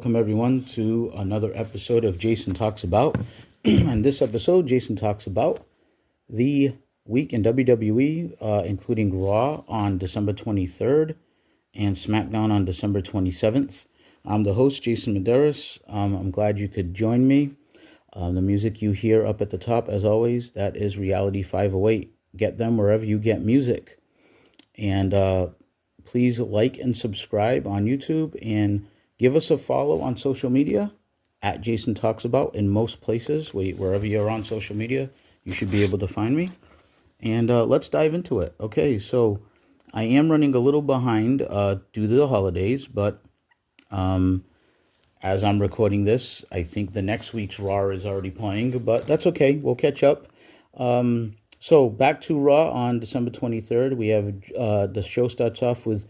welcome everyone to another episode of Jason Talks About. And this episode, Jason talks about the week in WWE, including Raw on December 23rd and SmackDown on December 27th. I'm the host, Jason Medeiros. I'm glad you could join me. The music you hear up at the top, as always, that is Reality 508. Get them wherever you get music. And please like and subscribe on YouTube and give us a follow on social media at Jason Talks About in most places. Wherever you're on social media, you should be able to find me. And let's dive into it. Okay, so I am running a little behind due to the holidays, but as I'm recording this, I think the next week's Raw is already playing, but that's okay. We'll catch up. So back to Raw on December 23rd. We have the show starts off with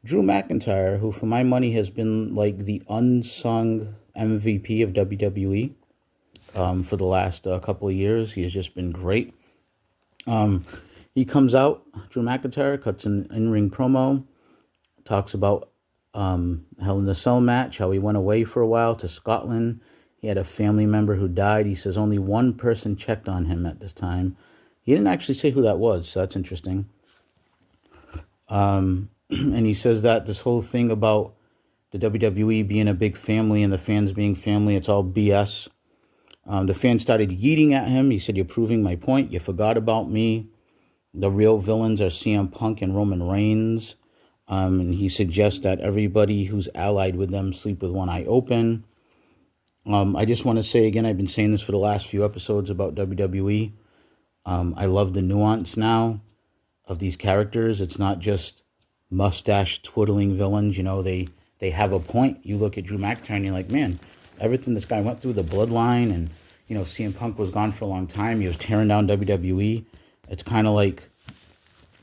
Drew McIntyre, who for my money has been like the unsung MVP of WWE for the last couple of years. He has just been great. He comes out, Drew McIntyre cuts an in-ring promo, talks about Hell in a Cell match, how he went away for a while to Scotland. He had a family member who died. He says only one person checked on him at this time. He didn't actually say who that was, so that's interesting. And he says that this whole thing about the WWE being a big family and the fans being family, it's all BS. The fans started yeeting at him. He said, "You're proving my point. You forgot about me. The real villains are CM Punk and Roman Reigns." And he suggests that everybody who's allied with them sleep with one eye open. I just want to say again, I've been saying this for the last few episodes about WWE. I love the nuance now of these characters. It's not just mustache twiddling villains. You know, they have a point. You look at Drew McIntyre and you're like, man, everything this guy went through, the bloodline, and, you know, CM Punk was gone for a long time. He was tearing down WWE. It's kind of like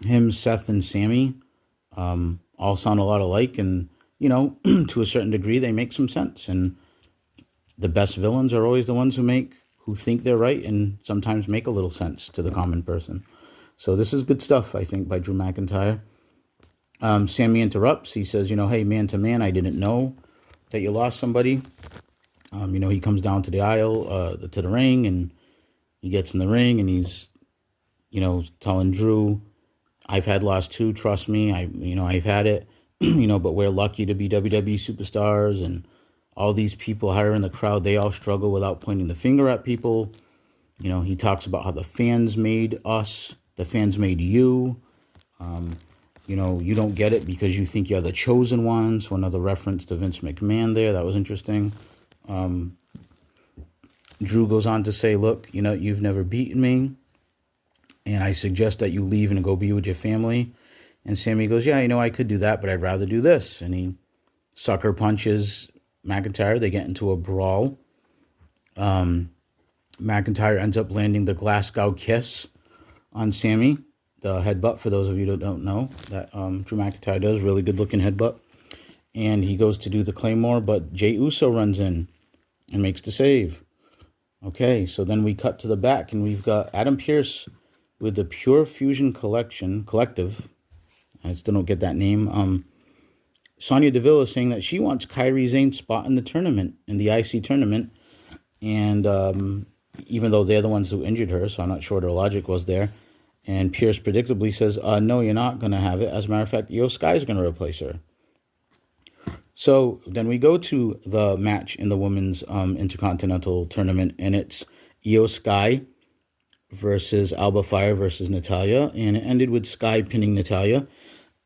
him, Seth, and Sammy all sound a lot alike. And, you know, to a certain degree, they make some sense. And the best villains are always the ones who think they're right and sometimes make a little sense to the common person. So this is good stuff, I think, by Drew McIntyre. Sammy interrupts. He says, you know, hey, man to man, I didn't know that you lost somebody. You know, he comes down to the aisle, to the ring, and he gets in the ring, and he's, you know, telling Drew, I've had loss too, trust me. I've had it, you know, but we're lucky to be WWE superstars, and all these people higher in the crowd, they all struggle without pointing the finger at people. You know, he talks about how the fans made us, the fans made you. You know, you don't get it because you think you're the chosen one. So another reference to Vince McMahon there. That was interesting. Drew goes on to say, look, you know, you've never beaten me, and I suggest that you leave and go be with your family. And Sammy goes, yeah, you know, I could do that, but I'd rather do this. And he sucker punches McIntyre. They get into a brawl. McIntyre ends up landing the Glasgow kiss on Sammy. The headbutt, for those of you that don't know, that Drew McIntyre does. Really good-looking headbutt. And he goes to do the Claymore, but Jey Uso runs in and makes the save. Okay, so then we cut to the back, and we've got Adam Pearce with the Pure Fusion Collective. I still don't get that name. Sonya Deville is saying that she wants Kairi Sane's spot in the tournament, in the IC tournament. And even though they're the ones who injured her, so I'm not sure what her logic was there. And Pierce predictably says, no, you're not going to have it. As a matter of fact, Io Sky is going to replace her. So then we go to the match in the women's Intercontinental Tournament, and it's Io Sky versus Alba Fire versus Natalya. And it ended with Sky pinning Natalya.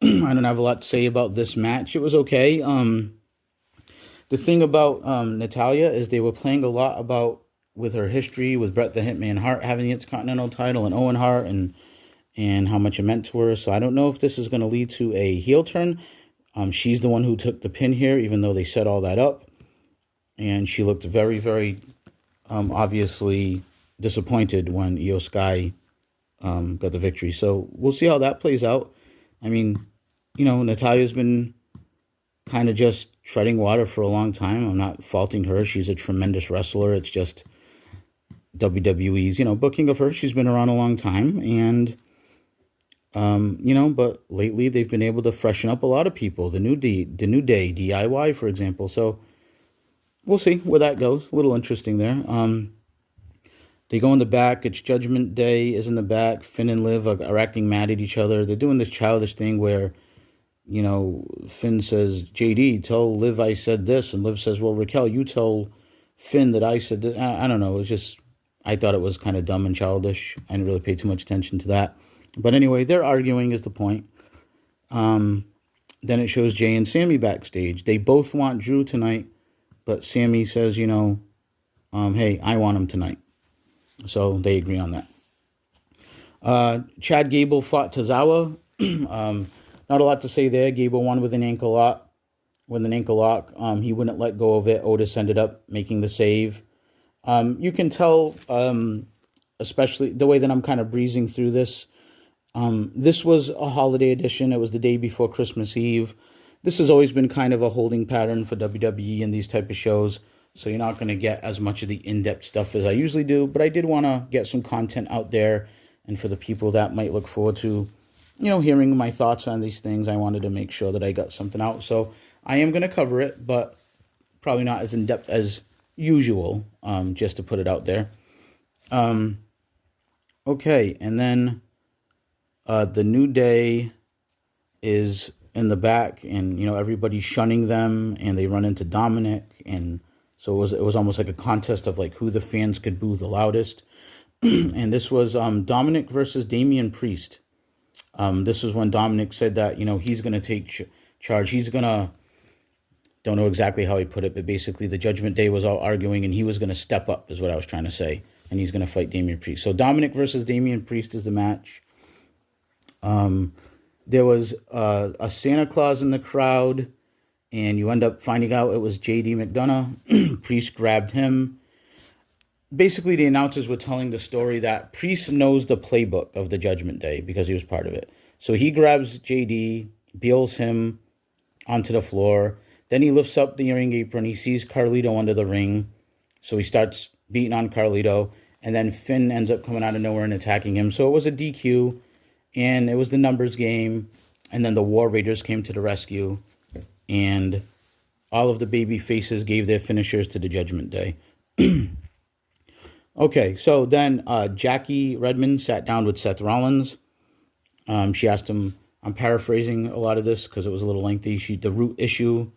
I don't have a lot to say about this match. It was okay. The thing about Natalya is they were playing a lot about with her history with Bret the Hitman Hart having the Intercontinental title and Owen Hart and how much it meant to her. So I don't know if this is going to lead to a heel turn. She's the one who took the pin here, even though they set all that up. And she looked very, very obviously disappointed when Io Sky got the victory. So we'll see how that plays out. I mean, you know, Natalya's been kind of just treading water for a long time. I'm not faulting her. She's a tremendous wrestler. It's just WWE's, you know, booking of her. She's been around a long time, and you know, but lately they've been able to freshen up a lot of people. The New Day, DIY, for example. So we'll see where that goes. A little interesting there. They go in the back. It's Judgment Day is in the back. Finn and Liv are acting mad at each other. They're doing this childish thing where, Finn says, JD, tell Liv I said this. And Liv says, well, Raquel, you tell Finn that I said this. I don't know. It's just, I thought it was kind of dumb and childish. I didn't really pay too much attention to that. But anyway, they're arguing is the point. Then it shows Jay and Sammy backstage. They both want Drew tonight, but Sammy says, hey, I want him tonight. So they agree on that. Chad Gable fought Tozawa. Not a lot to say there. Gable won with an ankle lock. He wouldn't let go of it. Otis ended up making the save. You can tell, especially the way that I'm kind of breezing through this. This was a holiday edition. It was the day before Christmas Eve. This has always been kind of a holding pattern for WWE and these type of shows. So you're not going to get as much of the in-depth stuff as I usually do. But I did want to get some content out there. And for the people that might look forward to, hearing my thoughts on these things, I wanted to make sure that I got something out. So I am going to cover it, but probably not as in-depth as usual, just to put it out there. Okay, and then the New Day is in the back, and everybody's shunning them, and they run into Dominic, and so it was almost like a contest of like who the fans could boo the loudest. And this was Dominic versus Damian Priest. This was when Dominic said that he's going to take charge. He's going to, don't know exactly how he put it, but basically the Judgment Day was all arguing, and he was going to step up, is what I was trying to say, and he's going to fight Damian Priest. So Dominic versus Damian Priest is the match. There was a Santa Claus in the crowd, and you end up finding out it was JD McDonough. Priest grabbed him. Basically, the announcers were telling the story that Priest knows the playbook of the Judgment Day because he was part of it. So he grabs JD, beals him onto the floor. Then he lifts up the ring apron. He sees Carlito under the ring. So he starts beating on Carlito. And then Finn ends up coming out of nowhere and attacking him. So it was a DQ. And it was the numbers game. And then the War Raiders came to the rescue. And all of the baby faces gave their finishers to the Judgment Day. Okay, so then Jackie Redmond sat down with Seth Rollins. She asked him, I'm paraphrasing a lot of this because it was a little lengthy. The root issue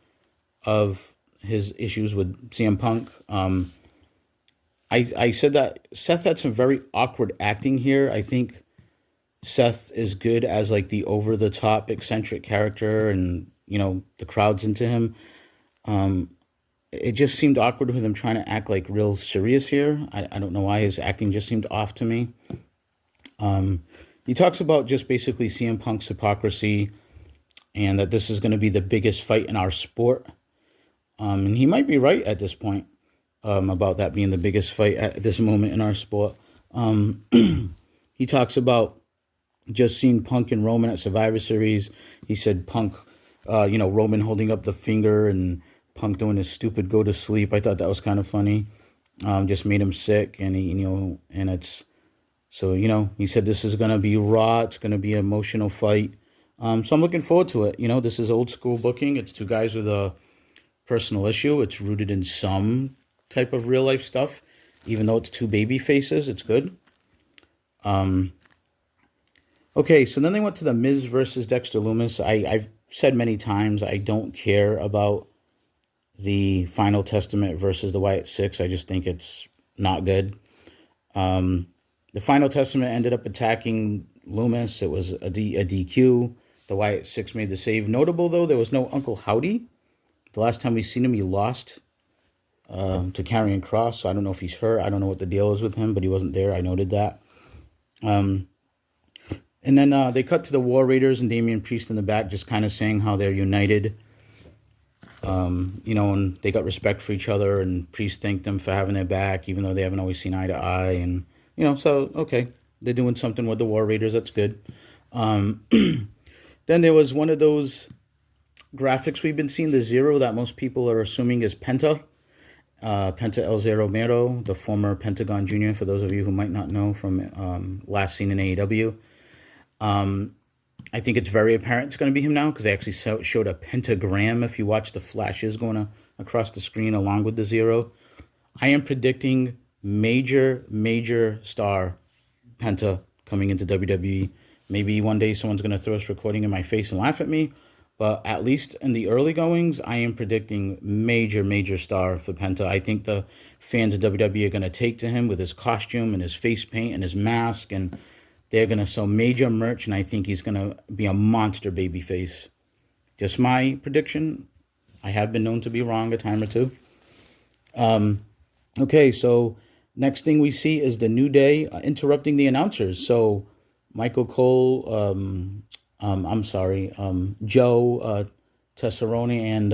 of his issues with CM Punk. I said that Seth had some very awkward acting here. I think Seth is good as like the over-the-top eccentric character, and the crowd's into him. It just seemed awkward with him trying to act like real serious here. I don't know why his acting just seemed off to me. He talks about just basically CM Punk's hypocrisy and that this is going to be the biggest fight in our sport. And he might be right at this point about that being the biggest fight at this moment in our sport. He talks about just seeing Punk and Roman at Survivor Series. He said Punk, Roman holding up the finger and Punk doing his stupid go to sleep. I thought that was kind of funny. Just made him sick, and and it's so he said this is gonna be raw. It's gonna be an emotional fight. So I'm looking forward to it. This is old school booking. It's two guys with a personal issue. It's rooted in some type of real life stuff, even though it's two baby faces. It's good. Okay, so then they went to the Miz versus Dexter Lumis. I've said many times I don't care about the Final Testament versus the Wyatt Six. I just think it's not good. The Final Testament ended up attacking Lumis. It was a DQ. The Wyatt Six made the save. Notable, though, there was no Uncle Howdy. The last time we seen him, he lost to Karrion Kross. So I don't know if he's hurt. I don't know what the deal is with him, but he wasn't there. I noted that. And then they cut to the War Raiders and Damian Priest in the back, just kind of saying how they're united. And they got respect for each other, and Priest thanked them for having their back, even though they haven't always seen eye to eye. And, so, okay, they're doing something with the War Raiders. That's good. Then there was one of those graphics we've been seeing, the Zero, that most people are assuming is Penta. Penta El Zero Mero, the former Pentagon Jr., for those of you who might not know from last seen in AEW. I think it's very apparent it's going to be him now because they actually showed a pentagram if you watch the flashes going across the screen along with the 0. I am predicting major star Penta coming into WWE. Maybe one day someone's going to throw this recording in my face and laugh at me. But at least in the early goings, I am predicting major star for Penta. I think the fans of WWE are going to take to him with his costume and his face paint and his mask. And they're going to sell major merch. And I think he's going to be a monster babyface. Just my prediction. I have been known to be wrong a time or two. Okay, so next thing we see is the New Day interrupting the announcers. So Michael Cole, Joe Tesserone and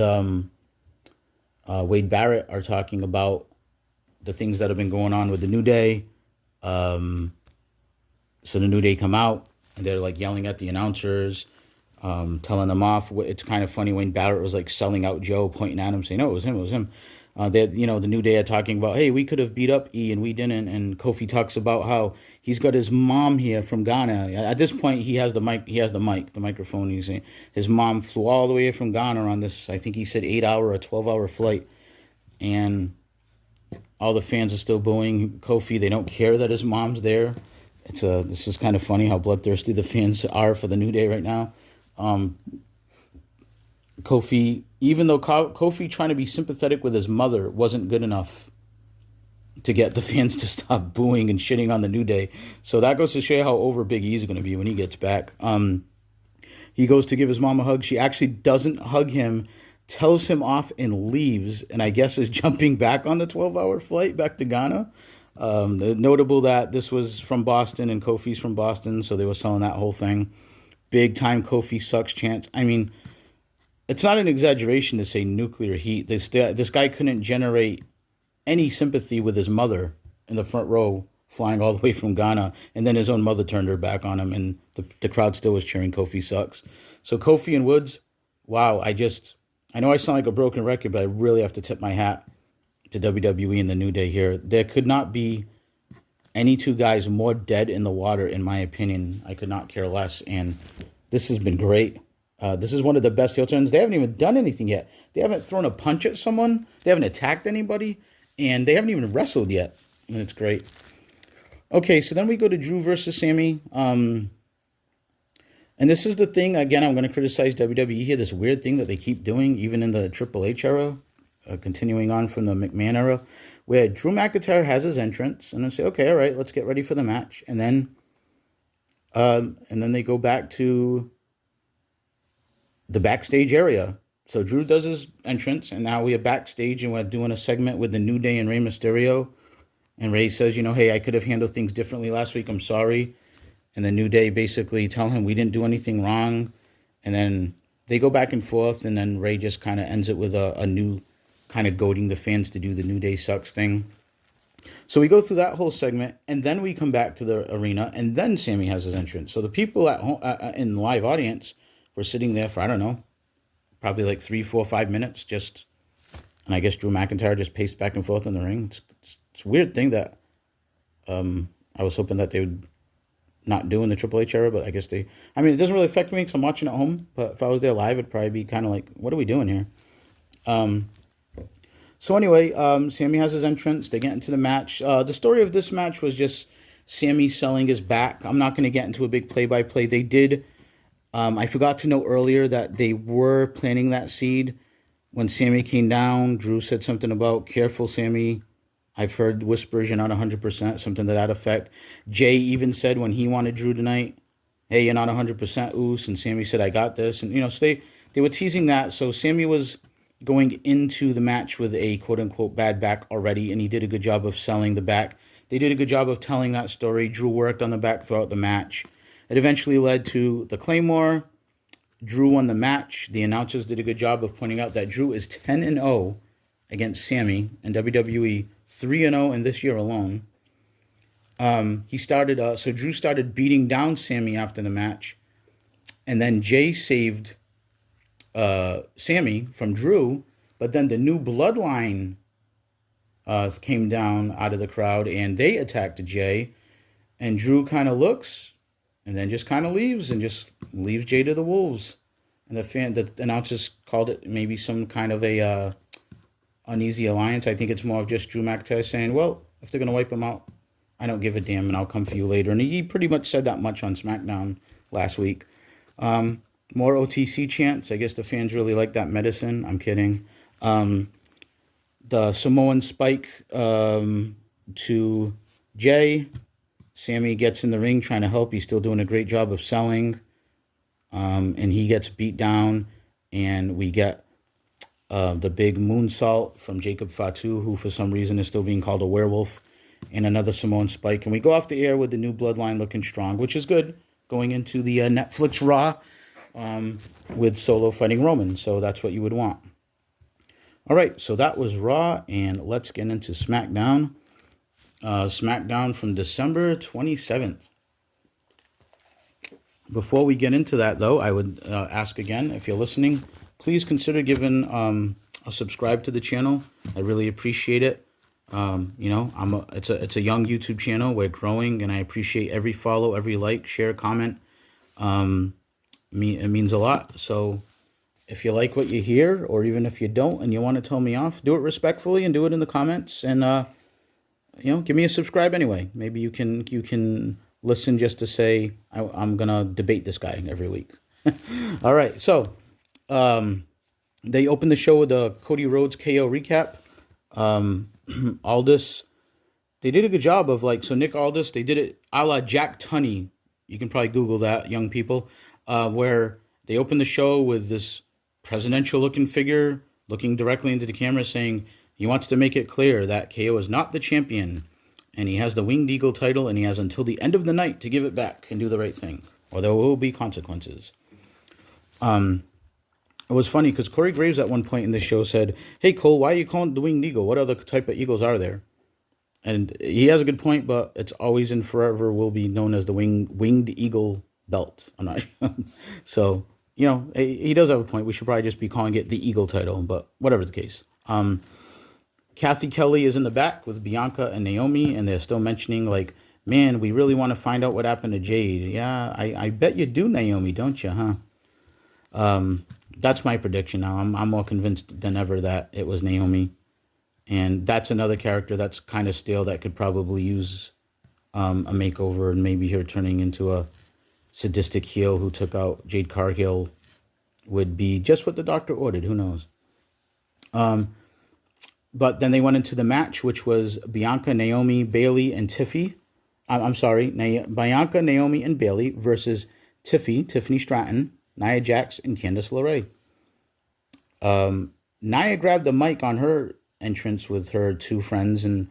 Wade Barrett are talking about the things that have been going on with the New Day. So the New Day come out and they're like yelling at the announcers, telling them off. It's kind of funny. Wade Barrett was like selling out Joe, pointing at him, saying, "No, it was him." The New Day are talking about, hey, we could have beat up E and we didn't. And Kofi talks about how he's got his mom here from Ghana. At this point, he has the microphone. He's saying his mom flew all the way from Ghana on this, I think he said 8-hour or 12-hour flight. And all the fans are still booing Kofi. They don't care that his mom's there. This is kind of funny how bloodthirsty the fans are for the New Day right now. Kofi, even though Kofi trying to be sympathetic with his mother wasn't good enough to get the fans to stop booing and shitting on the New Day. So that goes to show you how over Big E is going to be when he gets back. He goes to give his mom a hug. She actually doesn't hug him, tells him off and leaves, and I guess is jumping back on the 12-hour flight back to Ghana. Notable that this was from Boston and Kofi's from Boston, so they were selling that whole thing. Big time Kofi sucks chance. I mean, it's not an exaggeration to say nuclear heat. This guy couldn't generate any sympathy with his mother in the front row, flying all the way from Ghana, and then his own mother turned her back on him, and the crowd still was cheering Kofi sucks. So Kofi and Woods, wow, I know I sound like a broken record, but I really have to tip my hat to WWE and the New Day here. There could not be any two guys more dead in the water, in my opinion. I could not care less, and this has been great. This is one of the best heel turns. They haven't even done anything yet. They haven't thrown a punch at someone. They haven't attacked anybody. And they haven't even wrestled yet. And it's great. Okay, so then we go to Drew versus Sammy. And this is the thing. Again, I'm going to criticize WWE here. This weird thing that they keep doing, even in the Triple H era, continuing on from the McMahon era, where Drew McIntyre has his entrance. And they say, okay, all right, let's get ready for the match. And then they go back to the backstage area. So Drew does his entrance, and now we are backstage, and we're doing a segment with the New Day and Rey Mysterio. And Rey says, hey, I could have handled things differently last week. I'm sorry. And the New Day basically tell him we didn't do anything wrong. And then they go back and forth, and then Rey just kind of ends it with a new kind of goading the fans to do the New Day sucks thing. So we go through that whole segment, and then we come back to the arena, and then Sammy has his entrance. So the people at home, in the live audience, we're sitting there for, I don't know, probably like 3, 4, 5 minutes. And I guess Drew McIntyre just paced back and forth in the ring. It's a weird thing that I was hoping that they would not do in the Triple H era, but I guess it doesn't really affect me because I'm watching at home. But if I was there live, it'd probably be kind of like, what are we doing here? So anyway, Sammy has his entrance. They get into the match. The story of this match was just Sammy selling his back. I'm not going to get into a big play-by-play. They did... I forgot to note earlier that they were planting that seed. When Sammy came down, Drew said something about, careful, Sammy. I've heard whispers, you're not 100%, something to that effect. Jay even said when he wanted Drew tonight, hey, you're not 100%, Oos. And Sammy said, I got this. And, so they were teasing that. So Sammy was going into the match with a quote-unquote bad back already, and he did a good job of selling the back. They did a good job of telling that story. Drew worked on the back throughout the match. It eventually led to the Claymore. Drew won the match. The announcers did a good job of pointing out that Drew is 10-0 against Sammy in WWE, 3-0 in this year alone. So Drew started beating down Sammy after the match, and then Jay saved Sammy from Drew, but then the new bloodline came down out of the crowd, and they attacked Jay, and Drew kind of looks... and then just kind of leaves Jay to the wolves. And the announcers called it maybe some kind of a uneasy alliance. I think it's more of just Drew McIntyre saying, well, if they're going to wipe him out, I don't give a damn, and I'll come for you later. And he pretty much said that much on SmackDown last week. More OTC chants. I guess the fans really like that medicine. I'm kidding. The Samoan spike to Jay. Sammy gets in the ring trying to help. He's still doing a great job of selling. And he gets beat down. And we get the big moonsault from Jacob Fatu, who for some reason is still being called a werewolf. And another Samoan spike. And we go off the air with the new bloodline looking strong, which is good. Going into the Netflix Raw with Solo fighting Roman. So that's what you would want. All right, so that was Raw. And let's get into SmackDown. SmackDown from December 27th. Before we get into that, though, I would ask again, if you're listening, please consider giving a subscribe to the channel. I really appreciate it. It's a young YouTube channel. We're growing, and I appreciate every follow, every like, share, comment. It means a lot. So if you like what you hear, or even if you don't and you want to tell me off, do it respectfully and do it in the comments. And give me a subscribe anyway. Maybe you can listen just to say I'm gonna debate this guy every week. All right, so they opened the show with a Cody Rhodes KO recap. Aldis, they did a good job of Nick Aldis, they did it a la Jack Tunney. You can probably Google that, young people, where they opened the show with this presidential looking figure looking directly into the camera saying he wants to make it clear that KO is not the champion and he has the Winged Eagle title and he has until the end of the night to give it back and do the right thing, or there will be consequences. It was funny because Corey Graves at one point in the show said, hey, Cole, why are you calling it the Winged Eagle? What other type of eagles are there? And he has a good point, but it's always and forever will be known as the Winged Eagle belt. I'm not So, he does have a point. We should probably just be calling it the Eagle title, but whatever the case. Kathy Kelly is in the back with Bianca and Naomi, and they're still mentioning, man, we really want to find out what happened to Jade. Yeah, I bet you do, Naomi, don't you, huh? That's my prediction now. I'm more convinced than ever that it was Naomi. And that's another character that's kind of stale that could probably use a makeover, and maybe her turning into a sadistic heel who took out Jade Cargill would be just what the doctor ordered. Who knows? But then they went into the match, which was Bianca, Naomi, Bayley, and Tiffy. Bianca, Naomi, and Bayley versus Tiffany Stratton, Nia Jax, and Candice LeRae. Nia grabbed the mic on her entrance with her two friends and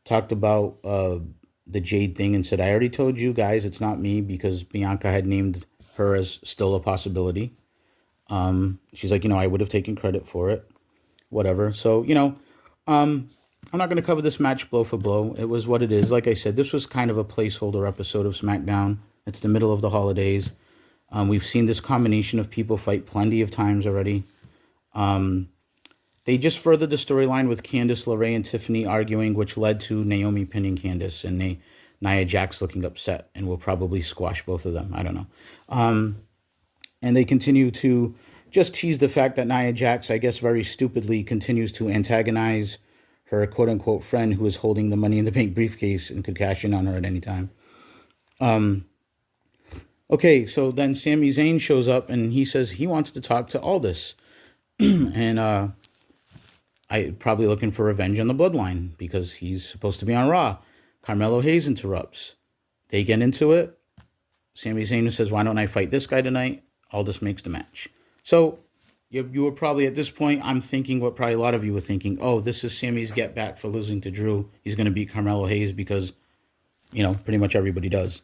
talked about the Jade thing and said, I already told you guys it's not me, because Bianca had named her as still a possibility. She's like, I would have taken credit for it. Whatever. So, I'm not going to cover this match blow for blow. It was what it is. Like I said, this was kind of a placeholder episode of SmackDown. It's the middle of the holidays. We've seen this combination of people fight plenty of times already. They just furthered the storyline with Candice LeRae and Tiffany arguing, which led to Naomi pinning Candice and Nia Jax looking upset, and will probably squash both of them. I don't know. And they continue to just tease the fact that Nia Jax, I guess very stupidly, continues to antagonize her quote-unquote friend who is holding the Money in the Bank briefcase and could cash in on her at any time. Okay, so then Sami Zayn shows up and he says he wants to talk to Aldis. And I probably looking for revenge on the Bloodline because he's supposed to be on Raw. Carmelo Hayes interrupts. They get into it. Sami Zayn says, why don't I fight this guy tonight? Aldis makes the match. So you were probably at this point, I'm thinking what probably a lot of you were thinking, oh, this is Sami's get back for losing to Drew. He's going to beat Carmelo Hayes because, pretty much everybody does.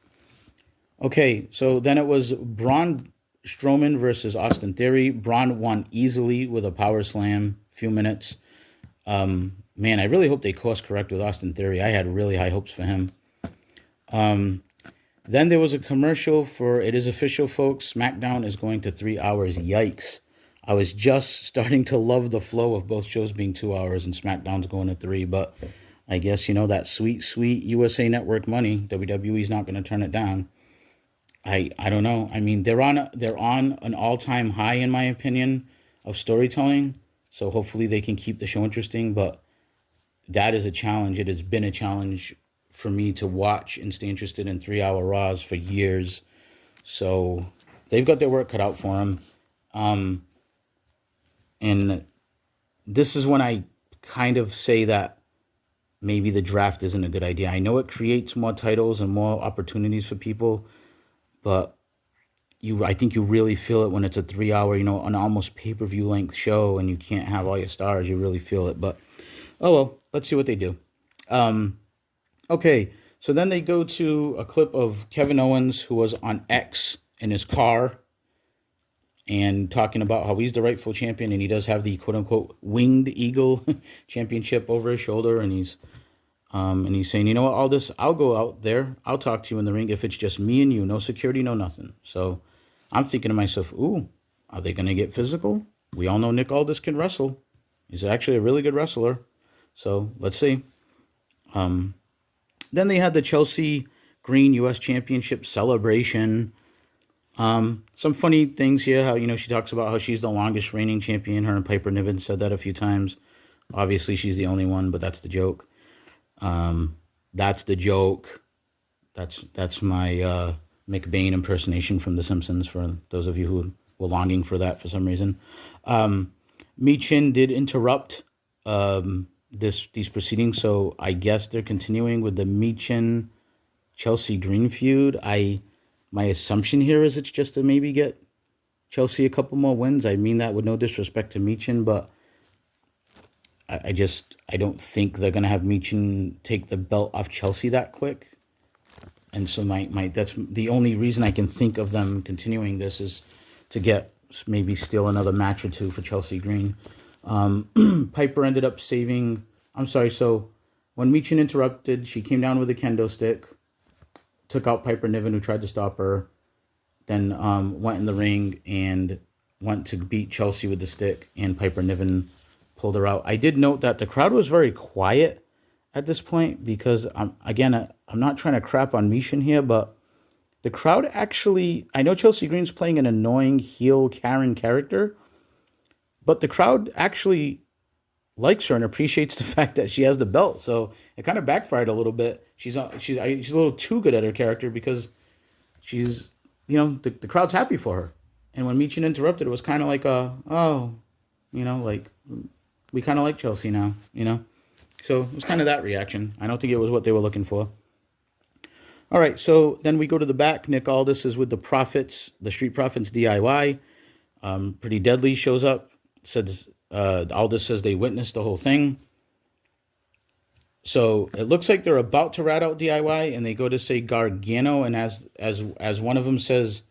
Okay, so then it was Braun Strowman versus Austin Theory. Braun won easily with a power slam, few minutes. Man, I really hope they course correct with Austin Theory. I had really high hopes for him. Then there was a commercial for, it is official, folks, SmackDown is going to 3 hours. Yikes. I was just starting to love the flow of both shows being 2 hours and SmackDown's going to 3, but I guess, that sweet, sweet USA Network money, WWE's not going to turn it down. I don't know. I mean, they're on an all-time high, in my opinion, of storytelling. So hopefully they can keep the show interesting. But that is a challenge. It has been a challenge for me to watch and stay interested in 3 hour Raws for years. So they've got their work cut out for them. And this is when I kind of say that maybe the draft isn't a good idea. I know it creates more titles and more opportunities for people, but I think you really feel it when it's a 3 hour, an almost pay-per-view length show and you can't have all your stars. You really feel it. But oh well, let's see what they do. Okay, so then they go to a clip of Kevin Owens, who was on X in his car and talking about how he's the rightful champion and he does have the quote-unquote winged eagle championship over his shoulder, and he's saying, you know what, Aldis, I'll go out there, I'll talk to you in the ring if it's just me and you, no security, no nothing. So I'm thinking to myself, ooh, are they going to get physical? We all know Nick Aldis can wrestle. He's actually a really good wrestler. So let's see. Then they had the Chelsea Green U.S. Championship celebration. Some funny things here, how, she talks about how she's the longest reigning champion. Her and Piper Niven said that a few times. Obviously, she's the only one, but that's the joke. That's the joke. That's my McBain impersonation from The Simpsons, for those of you who were longing for that for some reason. Michin did interrupt these proceedings, so I guess they're continuing with the Michin Chelsea Green feud. My assumption here is it's just to maybe get Chelsea a couple more wins. I mean that with no disrespect to Michin, but I don't think they're gonna have Michin take the belt off Chelsea that quick. And so that's the only reason I can think of them continuing this, is to maybe steal another match or two for Chelsea Green. Piper ended up saving. I'm sorry. So when Michin interrupted, she came down with a kendo stick, took out Piper Niven, who tried to stop her, then went in the ring and went to beat Chelsea with the stick, and Piper Niven pulled her out. I did note that the crowd was very quiet at this point because, I'm not trying to crap on Michin here, but the crowd actually, I know Chelsea Green's playing an annoying heel Karen character, but the crowd actually likes her and appreciates the fact that she has the belt. So it kind of backfired a little bit. She's a little too good at her character because she's, the crowd's happy for her. And when Michin interrupted, it was kind of like we kind of like Chelsea now, So it was kind of that reaction. I don't think it was what they were looking for. All right, so then we go to the back. Nick Aldis is with the Profits, the Street Profits DIY. Pretty Deadly shows up. Says Aldis says they witnessed the whole thing. So it looks like they're about to rat out DIY, and they go to say Gargano, and as one of them says,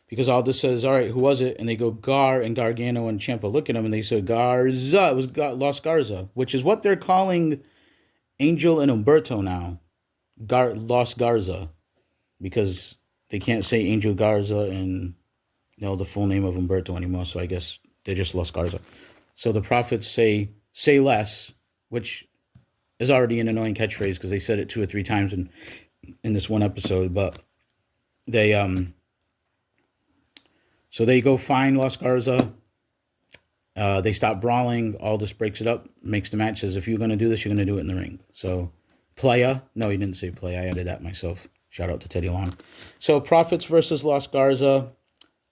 because Aldis says, all right, who was it? And they go Gar, and Gargano and Ciampa look at him, and they say Garza. It was Los Garza, which is what they're calling Angel and Humberto now. Los Garza, because they can't say Angel Garza and the full name of Humberto anymore, so I guess they're just Los Garza. So the Profits say less, which is already an annoying catchphrase because they said it 2 or 3 times in this one episode, but they so they go find Los Garza. They stop brawling. Aldis breaks it up, makes the match, says, if you're going to do this, you're going to do it in the ring. So Playa. No, he didn't say Playa. I added that myself. Shout out to Teddy Long. So Profits versus Los Garza.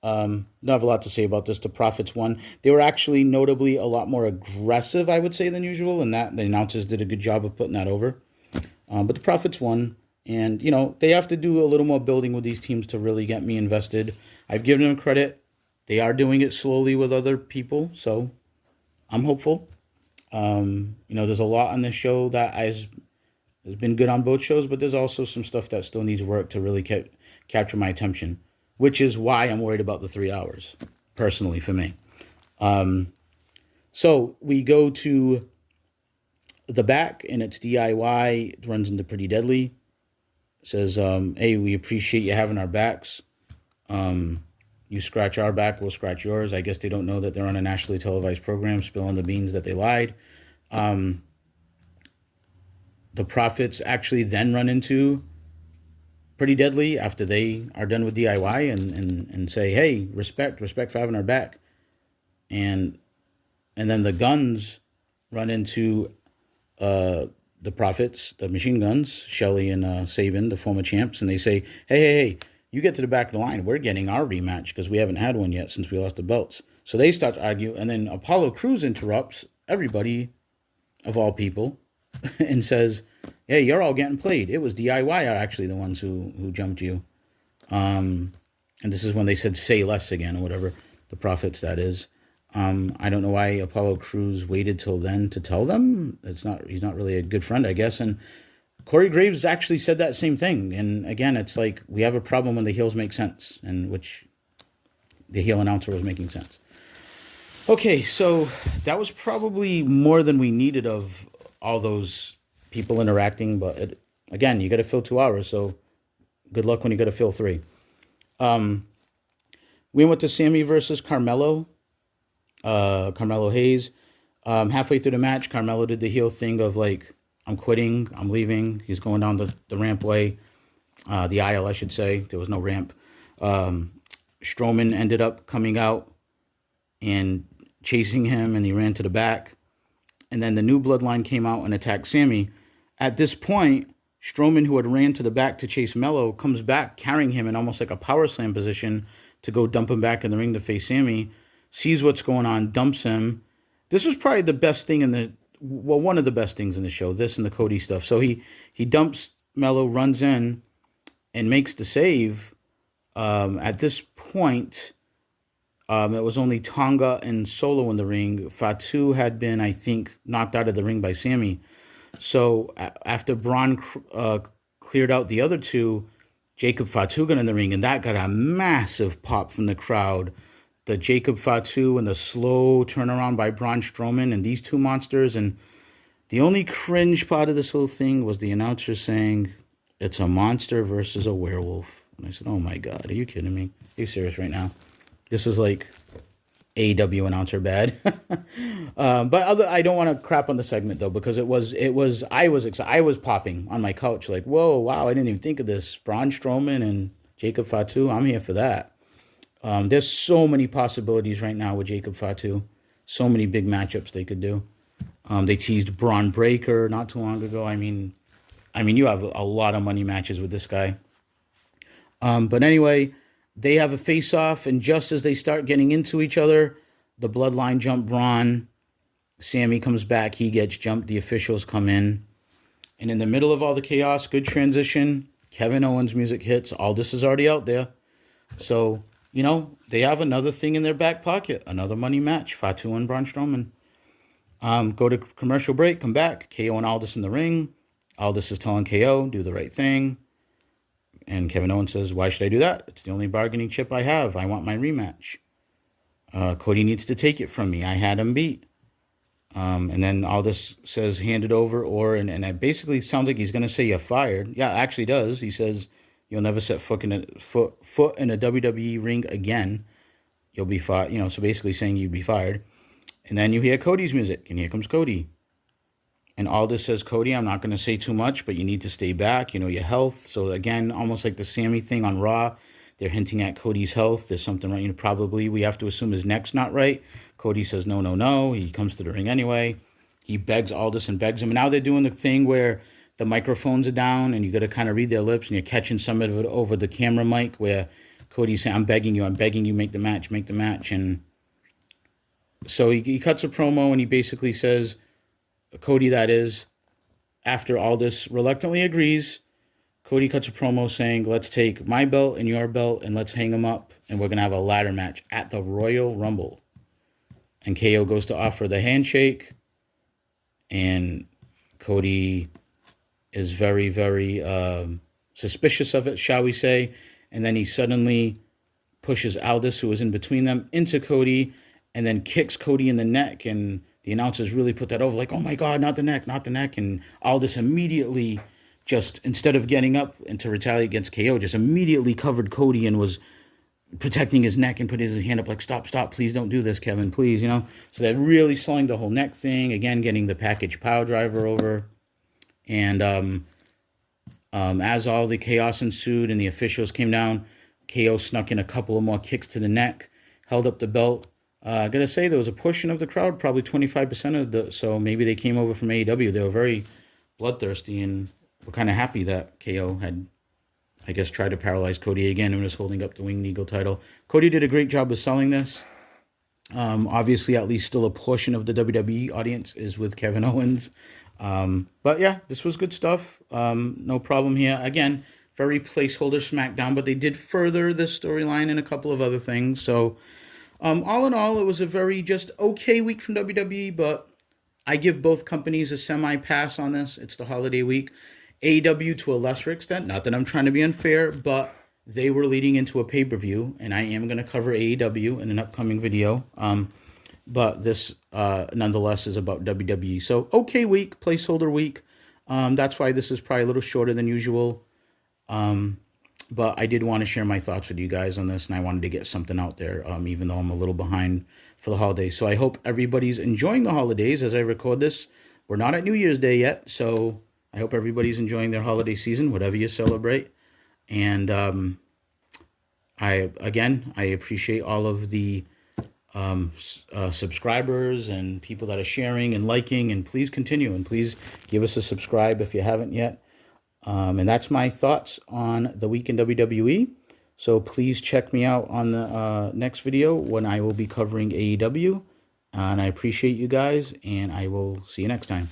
Don't have a lot to say about this. The Profits won. They were actually notably a lot more aggressive, I would say, than usual, and that the announcers did a good job of putting that over. But the Profits won. And, they have to do a little more building with these teams to really get me invested. I've given them credit. They are doing it slowly with other people, so I'm hopeful. There's a lot on this show that has been good on both shows, but there's also some stuff that still needs work to really capture my attention, which is why I'm worried about the 3 hours, personally, for me. So we go to the back, and it's DIY. It runs into Pretty Deadly. It says, hey, we appreciate you having our backs. You scratch our back, we'll scratch yours. I guess they don't know that they're on a nationally televised program, spilling the beans that they lied. The Profits actually then run into Pretty Deadly after they are done with DIY and say, hey, respect for having our back. And And then the Guns run into the Profits, the Machine Guns, Shelley and Sabin, the former champs, and they say, hey, you get to the back of the line. We're getting our rematch because we haven't had one yet since we lost the belts. So they start to argue, and then Apollo Crews interrupts everybody, of all people, and says, hey, you're all getting played. It was DIY are actually the ones who jumped you. And this is when they said say less again, or whatever, the Profits, that is. I don't know why Apollo Crews waited till then to tell them. He's not really a good friend, I guess. And Corey Graves actually said that same thing. And again, it's like we have a problem when the heels make sense, and which the heel announcer was making sense. Okay, so that was probably more than we needed of all those people interacting. But again, you got to fill 2 hours, so good luck when you got to fill 3. We went to Sammy versus Carmelo. Carmelo Hayes. Halfway through the match, Carmelo did the heel thing of like, I'm quitting, I'm leaving. He's going down the rampway, the aisle, I should say. There was no ramp. Strowman ended up coming out and chasing him, and he ran to the back. And then the New Bloodline came out and attacked Sammy. At this point, Strowman, who had ran to the back to chase Mello, comes back carrying him in almost like a power slam position to go dump him back in the ring to face Sammy. Sees what's going on, dumps him. This was probably the best thing one of the best things in the show, this and the Cody stuff. So he dumps Mello, runs in, and makes the save. At this point, it was only Tonga and Solo in the ring. Fatu had been, I think, knocked out of the ring by Sammy. So after Braun cleared out the other two, Jacob Fatu got in the ring, and that got a massive pop from the crowd. The Jacob Fatu and the slow turnaround by Braun Strowman and these two monsters. And the only cringe part of this whole thing was the announcer saying, it's a monster versus a werewolf. And I said, oh my God, are you kidding me? Are you serious right now? This is like AEW announcer bad. But I don't want to crap on the segment though, because I was excited. I was popping on my couch like, whoa, wow, I didn't even think of this. Braun Strowman and Jacob Fatu, I'm here for that. There's so many possibilities right now with Jacob Fatu. So many big matchups they could do. They teased Braun Breaker not too long ago. I mean, you have a lot of money matches with this guy. But anyway, they have a face-off, and just as they start getting into each other, the Bloodline jump Braun. Sammy comes back. He gets jumped. The officials come in. And in the middle of all the chaos, good transition, Kevin Owens' music hits. All this is already out there. So, they have another thing in their back pocket. Another money match. Fatu and Braun Strowman. Go to commercial break. Come back. KO and Aldis in the ring. Aldis is telling KO, do the right thing. And Kevin Owens says, why should I do that? It's the only bargaining chip I have. I want my rematch. Cody needs to take it from me. I had him beat. And then Aldis says, hand it over. And it basically sounds like he's going to say you're fired. Yeah, actually does. He says, you'll never set foot in a WWE ring again. You'll be fired. So basically saying you'd be fired. And then you hear Cody's music. And here comes Cody. And Aldis says, Cody, I'm not going to say too much, but you need to stay back. Your health. So again, almost like the Sammy thing on Raw. They're hinting at Cody's health. There's something right. Probably we have to assume his neck's not right. Cody says, no. He comes to the ring anyway. He begs Aldis and begs him. And now they're doing the thing where the microphones are down and you got to kind of read their lips, and you're catching some of it over the camera mic where Cody's saying, I'm begging you, make the match. And so he cuts a promo, and he basically says, Cody, that is, after Aldis reluctantly agrees, Cody cuts a promo saying, let's take my belt and your belt and let's hang them up, and we're going to have a ladder match at the Royal Rumble. And KO goes to offer the handshake, and Cody is very, very suspicious of it, shall we say. And then he suddenly pushes Aldis, who is in between them, into Cody, and then kicks Cody in the neck. And the announcers really put that over, like, oh my God, not the neck. And Aldis immediately just, instead of getting up and to retaliate against KO, just immediately covered Cody and was protecting his neck and putting his hand up like, stop, please don't do this, Kevin, please, So they're really selling the whole neck thing. Again, getting the package power driver over. And as all the chaos ensued and the officials came down, KO snuck in a couple of more kicks to the neck, held up the belt. I gotta say, there was a portion of the crowd, probably 25% of the, so maybe they came over from AEW. They were very bloodthirsty and were kind of happy that KO had, I guess, tried to paralyze Cody again and was holding up the Winged Eagle title. Cody did a great job of selling this. Obviously, at least still a portion of the WWE audience is with Kevin Owens. But yeah, this was good stuff. No problem here. Again, very placeholder SmackDown, but they did further this storyline and a couple of other things. So, all in all, it was a very just okay week from WWE, but I give both companies a semi-pass on this. It's the holiday week. AEW to a lesser extent, not that I'm trying to be unfair, but they were leading into a pay-per-view, and I am going to cover AEW in an upcoming video. But this, nonetheless, is about WWE. So, okay week, placeholder week. That's why this is probably a little shorter than usual. But I did want to share my thoughts with you guys on this, and I wanted to get something out there, even though I'm a little behind for the holidays. So I hope everybody's enjoying the holidays as I record this. We're not at New Year's Day yet, so I hope everybody's enjoying their holiday season, whatever you celebrate. And I appreciate all of the subscribers and people that are sharing and liking, and please continue, and please give us a subscribe if you haven't yet. And that's my thoughts on the week in WWE. So please check me out on the next video when I will be covering AEW. And I appreciate you guys, and I will see you next time.